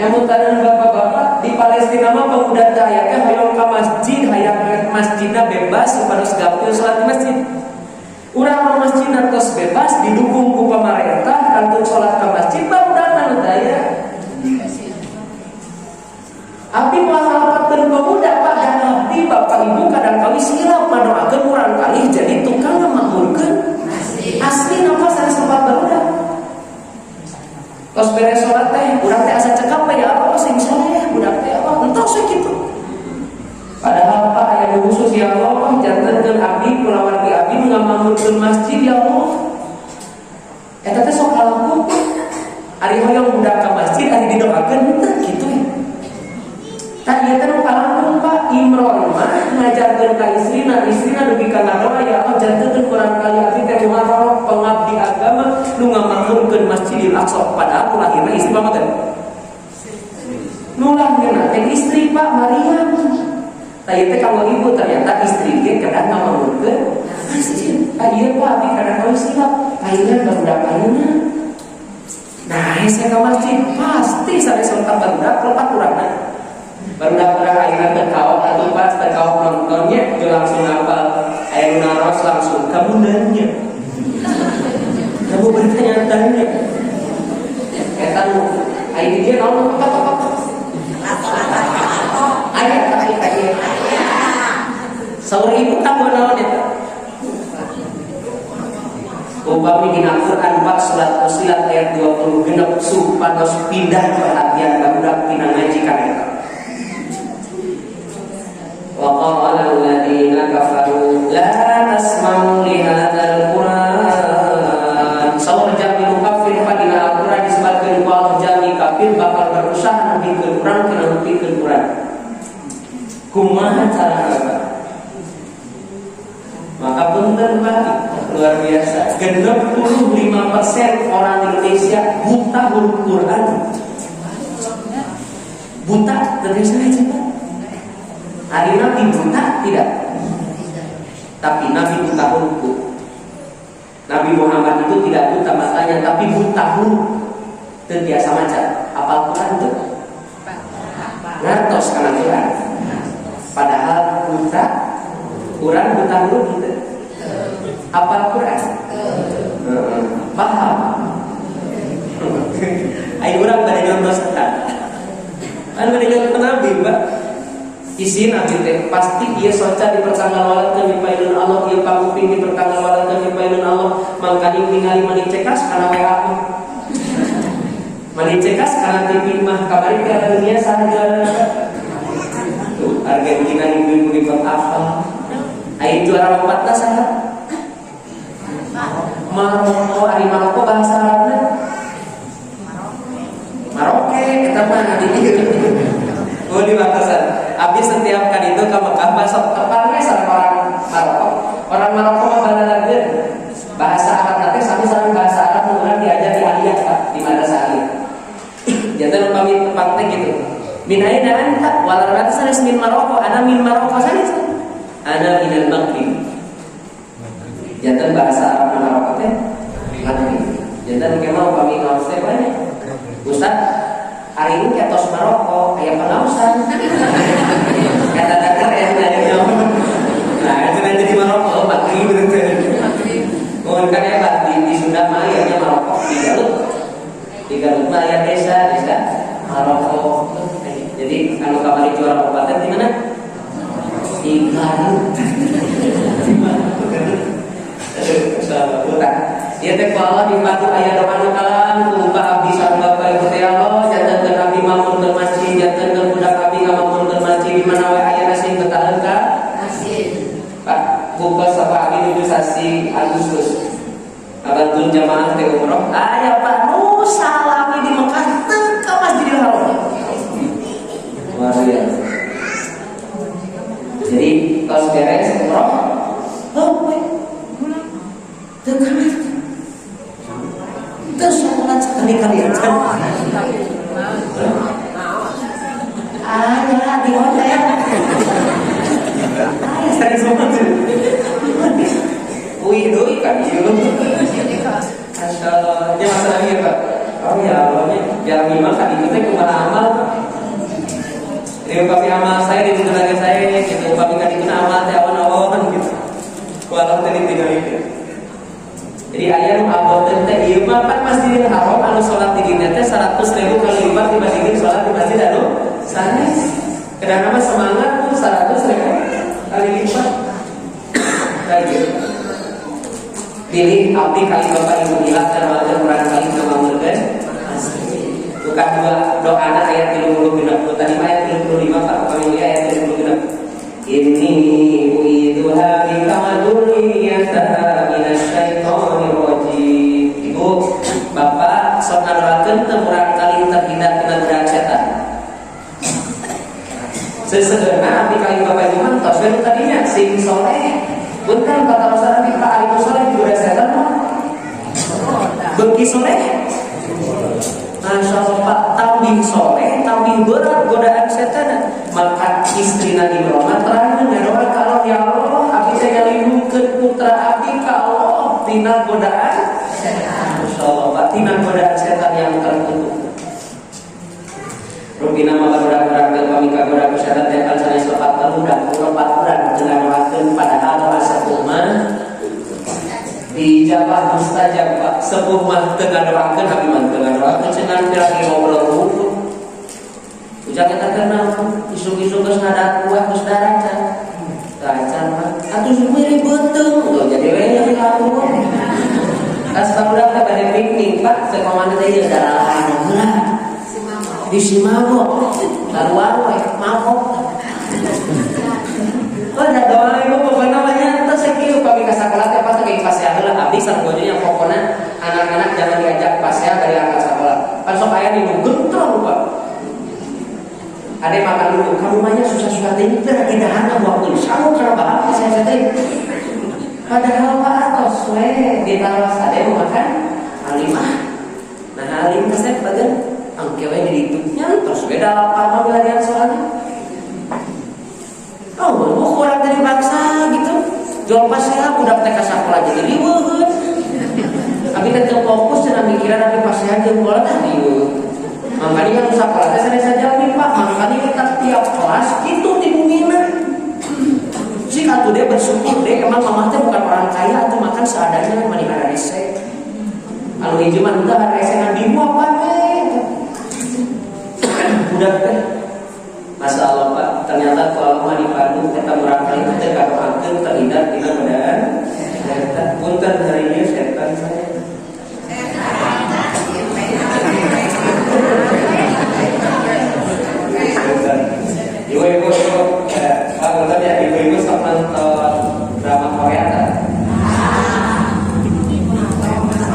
yang mutareun bapak-bapak di Palestina mah pemuda teh aya teh hoyong ka masjid, hayang masjidna bebas supados gapkeun salat di masjid. Urang mah masjidna tos bebas didukung ku pamarentah kantun salat ka masjid barudak anu daya. Abdi moal ngalamatkeun pemuda Pak dan abdi bapak ibu kadang kali silap madoakeun urang kali jadi tukang ngamakmurkeun asli napa sanes tempat barudak. Kos beres sholat teh, urang teh asa cekap ya Allah sing soleh, budak teh apa? Entos we kitu. Padahal Pak aya nu khusus ya Allah, jantenkeun abdi kulawargi abdi ngamanggulkeun masjid ya Allah. Eta teh sok kalangkung. Ari hoyong budak ka masjid ari didoakeun teh kitu ya. Tah ieu teh nu kalangkung Pak Imron mah ngajarkeun ka istrina dugi kana doa ya Allah jantenkeun urang kali abdi teh muharram pengabdi agama nu ngamanggulkeun Masjidil Aqsa padahal lahirna istri mah teh. Nu lahirna teh istri Pak Maryam. Tah ieu teh kanggo ibu ternyata istri ge kadang ngamanggulkeun masjid. Tah ieu Pak abdi kadang kali silap. Ayeuna barudak ayeuna. Nah, saya ke masjid pasti sanes lengkap barudak lepat urangna. Barudak ayeuna teh kaok atuh pas teh kaok nontonnya teu langsung hafal. Aya nu naros langsung kamu nanya. Kamu bertanya-tanya. Eta nu aya di dieu naon apa. Aya tapi aya. Saur ibu tambah naon eta? Umpami dina Quran 4 surat Fussilat ayat 20 genep supados pindah perhatian barudak tina ngaji ka eta. Wa qala alladziina kafaru la tasma'u li hadzal Qur'an. Saur jamilu Kumaha cara Bapak? Maka bener Pak, luar biasa. 65% orang Indonesia buta huruf Quran. Buta, terbiasa aja Pak. Hari Nabi buta tidak? Tapi Nabi buta huruf. Nabi Muhammad itu tidak buta matanya, tapi buta huruf. Terbiasa maca. Apal Quran tuh? Ngertos karena Quran. Padahal buta Quran buta huruf gitu. Apal Quran? Paham? Ayo orang pada contoh setan. Kan pada contoh Nabi Mbak. Isi Nabi teh pasti dia soca di pertanggalwalan di pailun Allah, dia panguping di pertanggalwalan di pailun Allah. Makanya ningali mani cekas karena WA. Mani cekas karena TV mah kabari ke dunia saja. Tuh Argentina ibu-ibu di apa? Ayo juara 14 saya. Maroko, ari Maroko bahasa Arabnya. Maroke, kita mana di oh di batasan. Abis setiap kali itu ke Mekah bahasa tepatnya sama orang Maroko. Orang Maroko mah balagan bahasa Arab nanti sami-sami bahasa Arab kemudian diajar di aliyah Pak, di madrasah aliyah. Jangan pamit tempatnya gitu. Min aina anta? Wala rata sanes min Maroko, ana min Maroko sanes. Ana minal Maghrib. Jangan bahasa Arab Maroko teh Maghrib. Jangan kemau kami ngawas teh banyak. Ustaz, hari ini ketos Maroko, kayak pengausan. Kata-kata yang nanya. Nah, itu nanti di Maroko, Maghrib betul. Mohon kan hebat di Sunda mah ayahnya Maroko, di Garut mah ayah desa Maroko. Jadi kalau kamari juara kabupaten di mana? Di Garut. Dia teh Allah dibantu ayah doa kalam kumpa abdi sareng Bapak Ibu teh Allah janten abdi mamun ke masjid janten budak abdi ngamamun ke masjid di mana wae aya nasi betaheun ka masjid. Pak buka sapa abdi 7 sasi Agustus. Abantun jamaah teh umroh. Aya Pak nu salami di Mekah teu ka Masjidil Haram. Luar biasa. Jadi kalau beres umroh, teu terus sholat sekali-kali aja. Ada di hotel. Saya semua sih. Wih, doi kan itu. Masalahnya masalahnya Pak. Oh ya, awalnya jangan makan itu teh kumaha amal. Jadi kami amal saya di tenaga saya gitu, kami kan itu amal teh awan-awan gitu. Walau tadi tinggal itu. Jadi ayah nu aboten teh ieu mah kan Masjidil Haram anu salat di dinya teh 100.000 kali lipat dibandingin salat di masjid anu sanes. Kenapa mah semangat tuh 100.000 kali lipat. Kayak gitu. Pilih abdi kali Bapak Ibu ilah dan wajah kurang kali ngamaulkeun masjid. Bukan doana ayat 30 genep tadi ayat 35 Pak kami ayat 30 genep. Inni uiduha bika wa dzurriyyataha minasyaitonir rajim. Ibu, Bapak sok ngarurakeun teu murang kali terhindar tina godaan setan. Sesegeuna abdi kali Bapak Ibu mah tos we tadinya sing soleh. Punten kata Rasulullah bika ari soleh digoda setan mah. Beuki soleh. Masya Allah Pak, tambih soleh, tambih berat godaan setan. Maka istri Nabi Muhammad terang ngedoa kalau ya Allah, abdi saya ngalindungkeun putra abdi ka Allah tina godaan setan. Masya Allah Pak, tina godaan setan yang tertutup. Rupina mah budak-budak teu pamika godaan setan teh kan sanes 4 budak, 4 budak dengan doakeun padahal asa mah dijabah mustajab Pak. Sepuh mah teu ngadoakeun abi mah teu ngadoakeun cenah lagi ngobrol rumput. Ujang kita kenal isu-isu geus ngadat kuah geus daracan. Daracan mah atuh sumeri beuteung tuh jadi we yang kamu. Tas barudak teh bade piknik Pak teh ka mana teh ieu darahan heula. Di Simago. Laruan we mabok. Oh da doa ibu pokona banyak teh sakieu pami ka sakola teh pas ge pasea heula abdi sarbojo yang pokona anak-anak jangan diajak pasea dari angkat sakola. Pan sok aya di nu gentrong Pak. Ada makan dulu, kamu banyak susah-susah ini tidak hanya buat pun kamu kenapa saya tadi. Padahal Pak Atos, ditawas ada yang makan alimah. Nah alim saya bagian angkewe di itu nyantos beda apa mah belajar soalnya. Oh, mau kurang dari bangsa gitu. Jual pasnya budak TK sekolah jadi riweuh. Tapi tetap fokus cenah mikiran tapi pasnya jeung bola tadi. Makanya yang sekolah saya saja nih Pak, makanya kita tiap kelas itu di bumina. Si atuh dia bersyukur deh, emang mamah teh bukan orang kaya atau makan seadanya mani ada rese. Anu hiji mah teu rese nabi apa teh. Budak teh. Masya Allah Pak, ternyata kalau mah dipadu kita murangkali teh kadoakeun terhindar dina godaan setan. Punten hari ini setan saya. Ibu-ibu, kalau tanya ibu-ibu sok nonton drama Korea kan?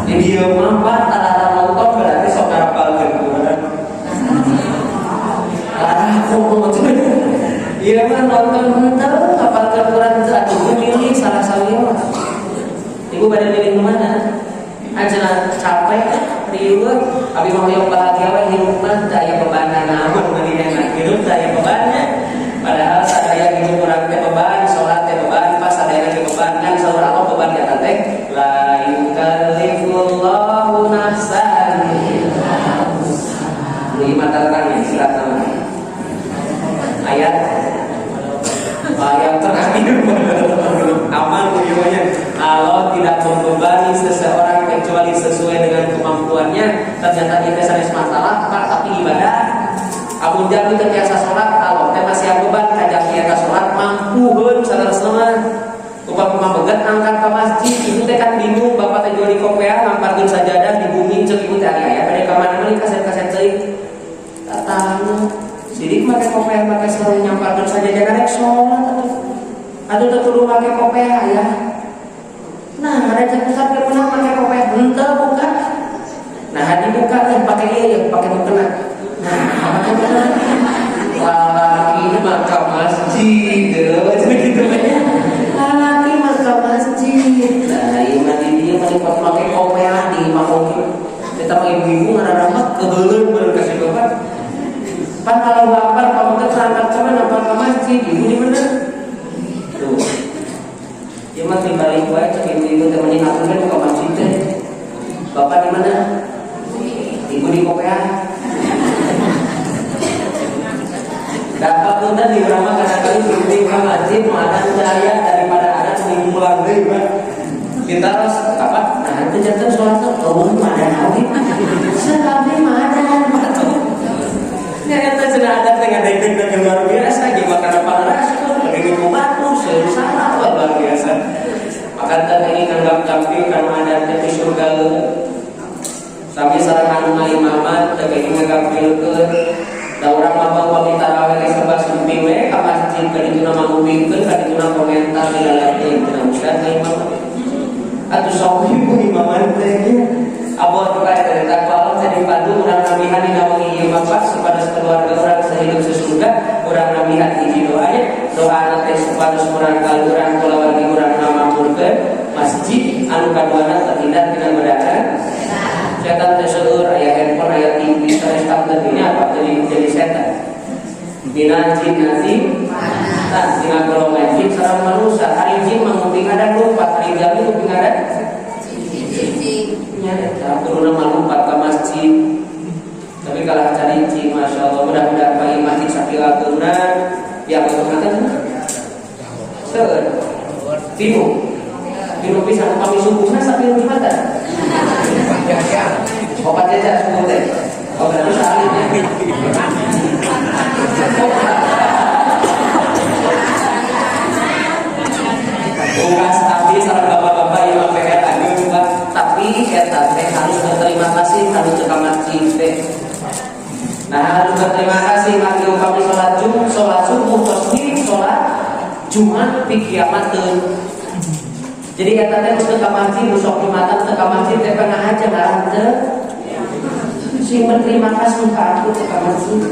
Ini dia mampat, tara nonton berarti sok ngarapal keguran. Aku mau tuh, iya mah nonton nonton kapal keguran itu aduh milih salah satunya. Ibu pada milih mana? Aja capek riweuh, abi mau yang bahagia we hidup mah daya beban naon mendingan hidup daya bebannya. Padahal sadaya hidup urang teh beban, salat teh beban, pas sadaya lagi beban kan saur Allah beban eta teh la yukallifullahu nafsan illa wus'aha. Ini matakan surat nama. Ayat terakhir aman bagaimana Allah tidak membebani seseorang kecuali sesuai dengan kemampuannya. Ternyata kita sanes masalah Pak tapi ibadah amun jalu teu biasa salat Allah teh masih beban kajak eta salat mampuheun sanesna upama beget angkat ka masjid ibu teh kan bingung bapak teh jual di kopea ngamparkeun sajadah di bumi ceuk ibu teh aya bade ka mana-mana kaset-kaset teuing tatang sidik make kopea make sarung nyamparkeun sajadah rek salat atuh teu kudu make kopea ya. Nah, ada pusat ke pernah pakai kopea henteu buka. Nah, dibuka teh pakai ieu pakai mukena. Nah, pakai mukena. Lalaki mah ka masjid, gitu banyak. Lalaki mah ka masjid. Nah, ieu mah di dieu mah dipakai pakai kopea di makoki. Kita mah ibu-ibu ngararamah kebeuleuh beul kasih bapak. Pan kalau bapak pamoga terangkat sama napa ka masjid, ibu di mana? Tuh. Ya mah timbalik wae cek ibu-ibu temenin aku kan ke masjid teh. Bapak di mana? Ibu di kopea. Dapat punten di urang kadang-kadang ibu ka masjid madan daya daripada anak minggu pulang deui mah. Kita harus apa? Nah, itu jantan salat eueuh madan hawi. Sekali madan batu. Nya eta cenah adat teh ngadeg-deg luar biasa ge makan panas lagi batu seusah luar biasa. Maka tadi ini kanggap camping karena ada di surga sampai sarang anu imamat tadi ini ngagampilkeun da urang mah bangsa tarawih ge sabab sumping we ka masjid ka ditu nama ngubingkeun ka ditu komentar di lalaki dina ustaz imam atuh sok ibu imaman teh abot ka eta takwa teh dipadu urang nabihan dina wengi ieu bapak kepada keluarga urang sehidup sesurga urang nabihan hiji doa teh supados urang kalurang kulawargi urang mamamurkeun masjid anu kaduana terhindar tina godaan setan teh seueur aya handphone aya TV sanes tamteu ini apa jadi setan dina jin nazim tah dina golongan jin sareng manusia hari jin manguping ada 4 hari jami uping ada nya eta turuna malumpat ka masjid tapi kalah cari jin masyaallah mudah-mudahan bagi masjid sakilakeunna yang mengatakan seueur Tino bisa kami subuhna sampai Jumatan. Obat jajan subuh teh. Oh berarti salihnya. Bukas tapi sareng bapak-bapak yang mapeket ageung Pak, tapi eta teh harus berterima kasih harus ke masjid teh. Nah, harus berterima kasih mari upami salat subuh tasbih salat Jumat di kiamat teu. Jadi eta teh teu ka masjid sok Jumatan teu ka masjid teh pernah aja ngaran teu. Sing berterima kasih ka aku teu ka masjid.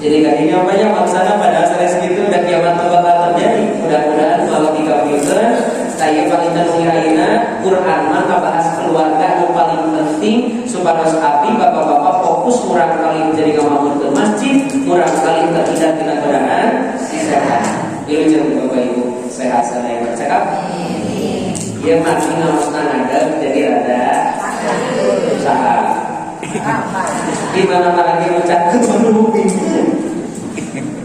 Jadi tadinya banyak maksana pada saat itu dan kiamat bakal terjadi. Mudah-mudahan kalau di komputer saya paling tenungiraina Quran maka bahas keluarga yang paling penting supaya api bapak-bapak fokus murang kali jadi ngamamun ke masjid, murang kali terhindar tidak godaan sehat. Ilmu bapak ibu sehat sana yang bercakap. Ia masih ngamuskan ada jadi ada usaha. Di mana lagi mencakap menunggu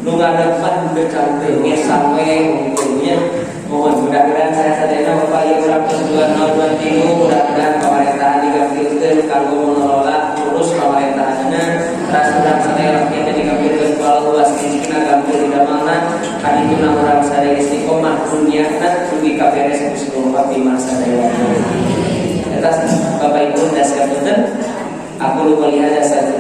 lu nggak dapat bercantiknya sampai untungnya. Mohon mudah-mudahan saya sadena bapak ibu orang tujuan 023 mudah-mudahan pemerintahan digambilkan kalau mengelola urus pemerintahannya rasulah sadaya rakyatnya digambilkan kalau luas miskin gampil tidak mana kan itu nama orang sadaya istiqomah dunia dan rugi KPRS seluruh di masa sadaya atas bapak ibu dan saya aku lupa lihat dasar